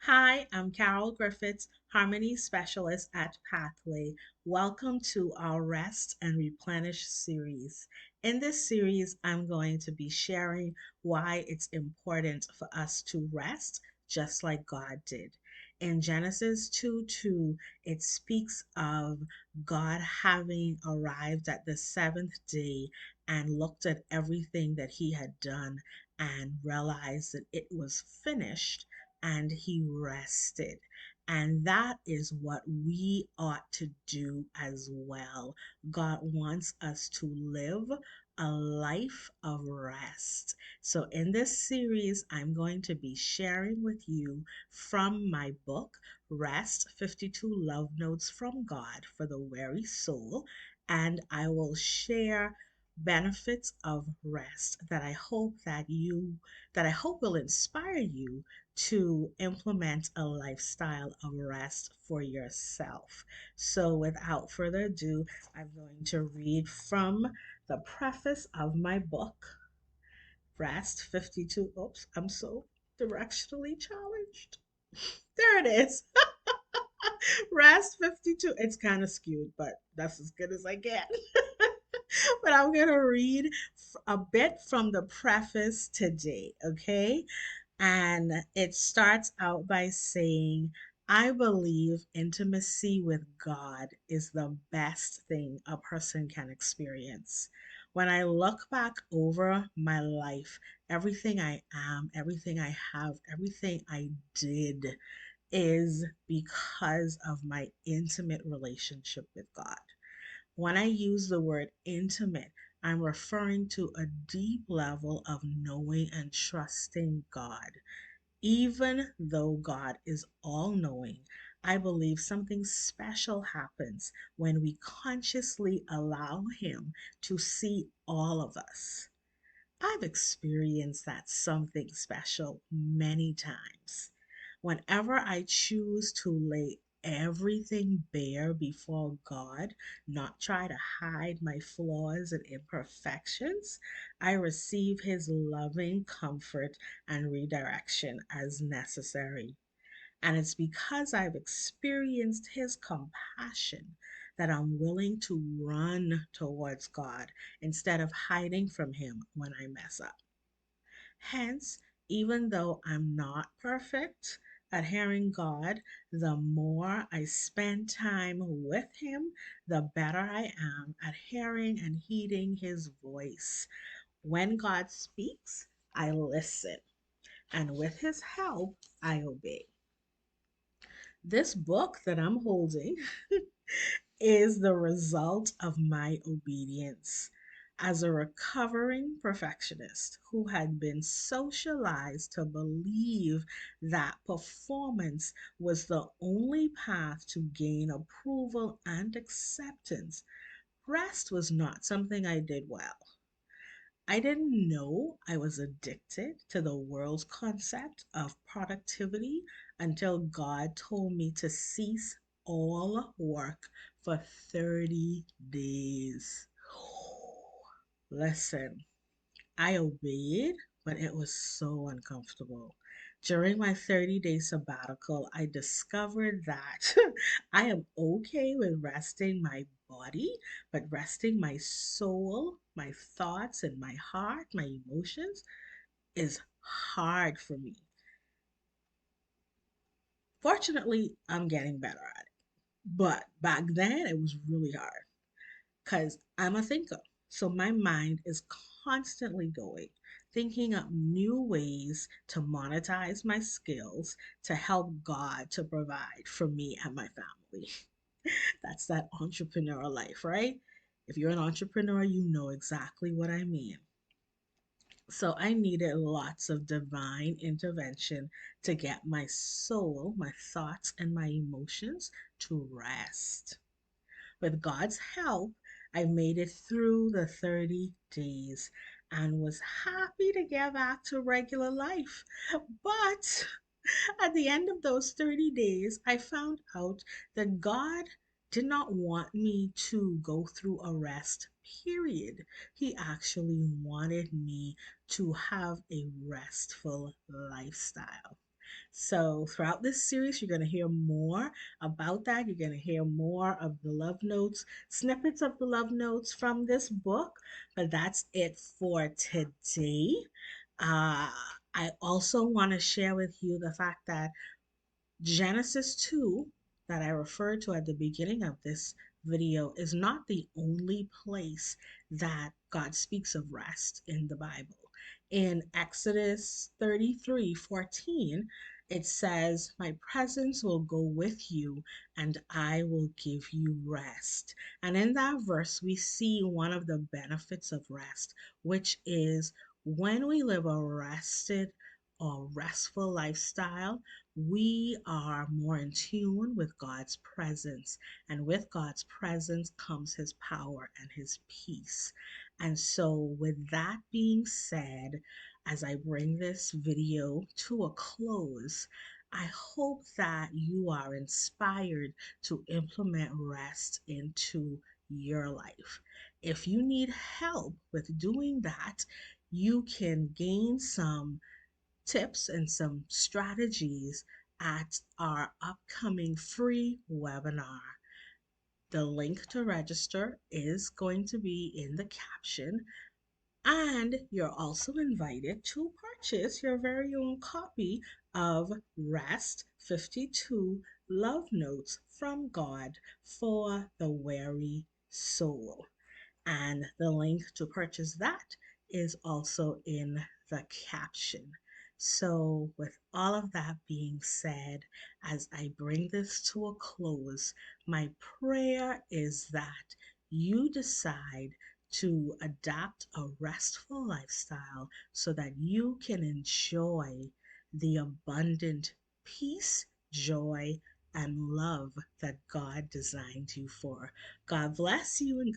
Hi, I'm Carol Griffiths, Harmony Specialist at Pathway. Welcome to our Rest and Replenish series. In this series, I'm going to be sharing why it's important for us to rest just like God did. In Genesis 2:2, it speaks of God having arrived at the seventh day and looked at everything that he had done and realized that it was finished and he rested. And that is what we ought to do as well. God wants us to live a life of rest. So, in this series, I'm going to be sharing with you from my book, Rest 52 Love Notes from God for the Weary Soul. And I will share benefits of rest that I hope will inspire you to implement a lifestyle of rest for yourself. So, without further ado, I'm going to read from the preface of my book, Rest 52. Oops, I'm so directionally challenged. There it is. Rest 52. It's kind of skewed, but that's as good as I get. But I'm going to read a bit from the preface today, okay? And it starts out by saying, I believe intimacy with God is the best thing a person can experience. When I look back over my life, everything I am, everything I have, everything I did is because of my intimate relationship with God. When I use the word intimate, I'm referring to a deep level of knowing and trusting God. Even though God is all knowing, I believe something special happens when we consciously allow Him to see all of us. I've experienced that something special many times. Whenever I choose to lay everything bare before God, not try to hide my flaws and imperfections, I receive His loving comfort and redirection as necessary. And it's because I've experienced His compassion that I'm willing to run towards God instead of hiding from Him when I mess up. Hence, even though I'm not perfect at hearing God, the more I spend time with Him, the better I am at hearing and heeding His voice. When God speaks, I listen, and with His help, I obey. This book that I'm holding is the result of my obedience. As a recovering perfectionist who had been socialized to believe that performance was the only path to gain approval and acceptance, rest was not something I did well. I didn't know I was addicted to the world's concept of productivity until God told me to cease all work for 30 days. Listen, I obeyed, but it was so uncomfortable. During my 30-day sabbatical, I discovered that I am okay with resting my body, but resting my soul, my thoughts, and my heart, my emotions, is hard for me. Fortunately, I'm getting better at it. But back then, it was really hard because I'm a thinker. So my mind is constantly going, thinking up new ways to monetize my skills to help God to provide for me and my family. That's that entrepreneur life, right? If you're an entrepreneur, you know exactly what I mean. So I needed lots of divine intervention to get my soul, my thoughts, and my emotions to rest. With God's help, I made it through the 30 days and was happy to get back to regular life. But at the end of those 30 days, I found out that God did not want me to go through a rest period. He actually wanted me to have a restful lifestyle. So, throughout this series, you're going to hear more about that. You're going to hear more of the love notes, snippets of the love notes from this book. But that's it for today. Uh, I also want to share with you the fact that Genesis 2, that I referred to at the beginning of this video, is not the only place that God speaks of rest in the Bible. In Exodus 33:14, it says, "My presence will go with you and I will give you rest." And in that verse, we see one of the benefits of rest, which is when we live a rested or restful lifestyle, we are more in tune with God's presence. And with God's presence comes his power and his peace. And so, with that being said, as I bring this video to a close, I hope that you are inspired to implement rest into your life. If you need help with doing that, you can gain some tips and some strategies at our upcoming free webinar. The link to register is going to be in the caption, and you're also invited to purchase your very own copy of Rest 52 Love Notes from God for the Weary Soul. And the link to purchase that is also in the caption. So, with all of that being said, as I bring this to a close, my prayer is that you decide to adapt a restful lifestyle so that you can enjoy the abundant peace, joy, and love that God designed you for. God bless you and